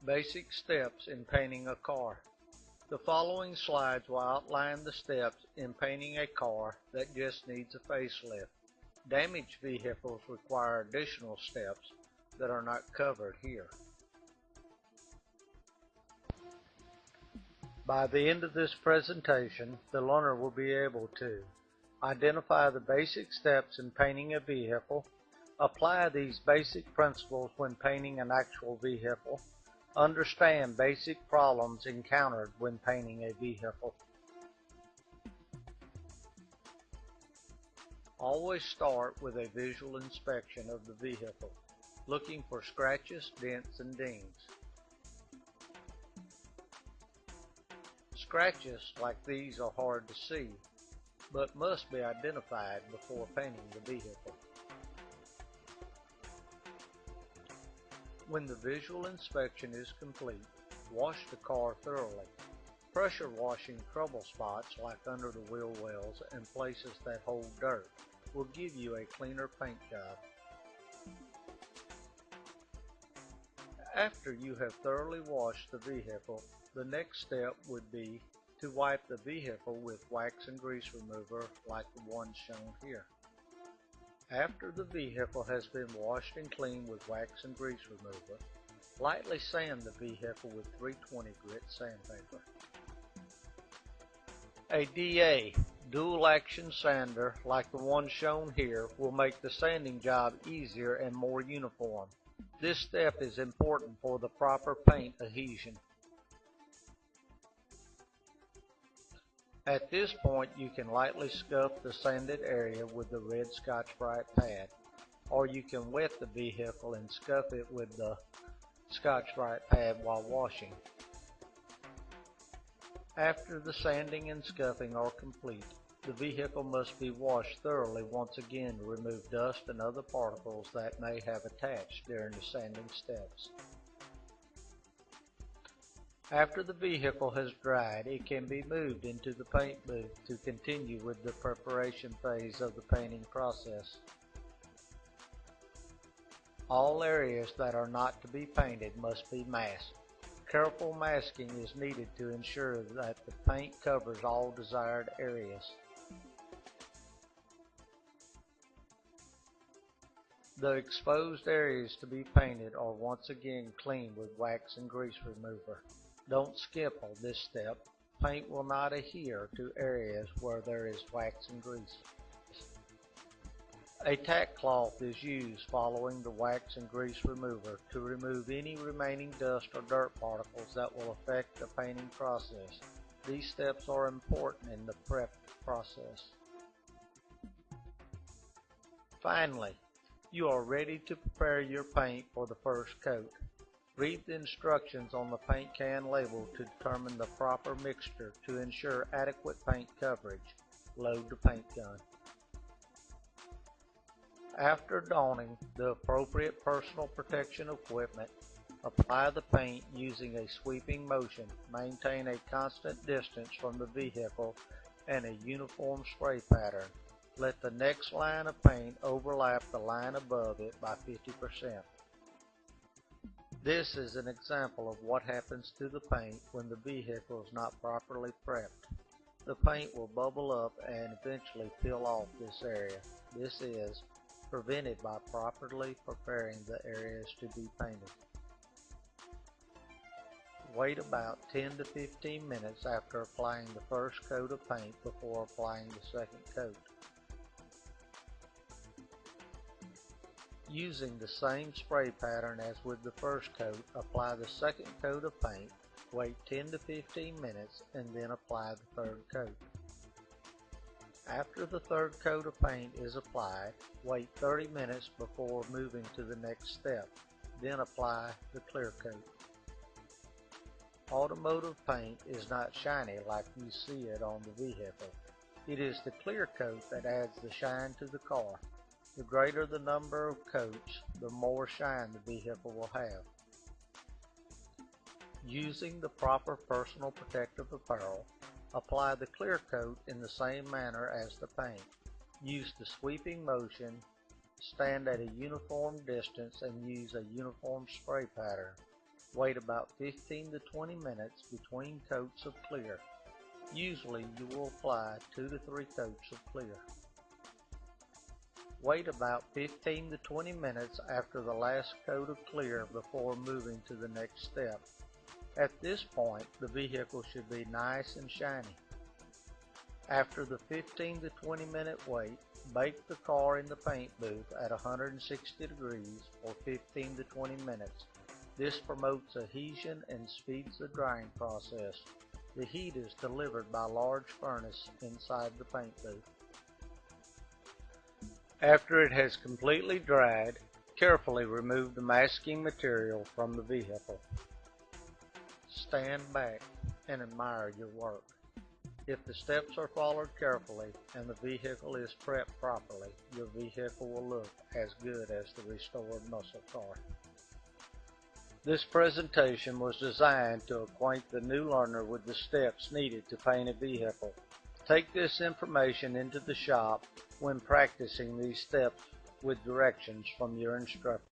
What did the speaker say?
Basic steps in painting a car. The following slides will outline the steps in painting a car that just needs a facelift. Damaged vehicles require additional steps that are not covered here. By the end of this presentation, the learner will be able to identify the basic steps in painting a vehicle, apply these basic principles when painting an actual vehicle, understand basic problems encountered when painting a vehicle. Always start with a visual inspection of the vehicle, looking for scratches, dents, and dings. Scratches like these are hard to see, but must be identified before painting the vehicle. When the visual inspection is complete, wash the car thoroughly. Pressure washing trouble spots like under the wheel wells and places that hold dirt will give you a cleaner paint job. After you have thoroughly washed the vehicle, the next step would be to wipe the vehicle with wax and grease remover like the one shown here. After the vehicle has been washed and cleaned with wax and grease remover, lightly sand the vehicle with 320 grit sandpaper. A DA, dual action sander like the one shown here, will make the sanding job easier and more uniform. This step is important for the proper paint adhesion. At this point, you can lightly scuff the sanded area with the red Scotch-Brite pad, or you can wet the vehicle and scuff it with the Scotch-Brite pad while washing. After the sanding and scuffing are complete, the vehicle must be washed thoroughly once again to remove dust and other particles that may have attached during the sanding steps. After the vehicle has dried, it can be moved into the paint booth to continue with the preparation phase of the painting process. All areas that are not to be painted must be masked. Careful masking is needed to ensure that the paint covers all desired areas. The exposed areas to be painted are once again cleaned with wax and grease remover. Don't skip on this step. Paint will not adhere to areas where there is wax and grease. A tack cloth is used following the wax and grease remover to remove any remaining dust or dirt particles that will affect the painting process. These steps are important in the prep process. Finally, you are ready to prepare your paint for the first coat. Read the instructions on the paint can label to determine the proper mixture to ensure adequate paint coverage. Load the paint gun. After donning the appropriate personal protection equipment, apply the paint using a sweeping motion. Maintain a constant distance from the vehicle and a uniform spray pattern. Let the next line of paint overlap the line above it by 50%. This is an example of what happens to the paint when the vehicle is not properly prepped. The paint will bubble up and eventually peel off this area. This is prevented by properly preparing the areas to be painted. Wait about 10 to 15 minutes after applying the first coat of paint before applying the second coat. Using the same spray pattern as with the first coat, apply the second coat of paint, wait 10 to 15 minutes, and then apply the third coat. After the third coat of paint is applied, wait 30 minutes before moving to the next step, then apply the clear coat. Automotive paint is not shiny like you see it on the vehicle. It is the clear coat that adds the shine to the car. The greater the number of coats, the more shine the vehicle will have. Using the proper personal protective apparel, apply the clear coat in the same manner as the paint. Use the sweeping motion, stand at a uniform distance, and use a uniform spray pattern. Wait about 15 to 20 minutes between coats of clear. Usually you will apply 2 to 3 coats of clear. Wait about 15 to 20 minutes after the last coat of clear before moving to the next step. At this point, the vehicle should be nice and shiny. After the 15 to 20 minute wait, bake the car in the paint booth at 160 degrees for 15 to 20 minutes. This promotes adhesion and speeds the drying process. The heat is delivered by a large furnace inside the paint booth. After it has completely dried, carefully remove the masking material from the vehicle. Stand back and admire your work. If the steps are followed carefully and the vehicle is prepped properly, your vehicle will look as good as the restored muscle car. This presentation was designed to acquaint the new learner with the steps needed to paint a vehicle. Take this information into the shop when practicing these steps with directions from your instructor.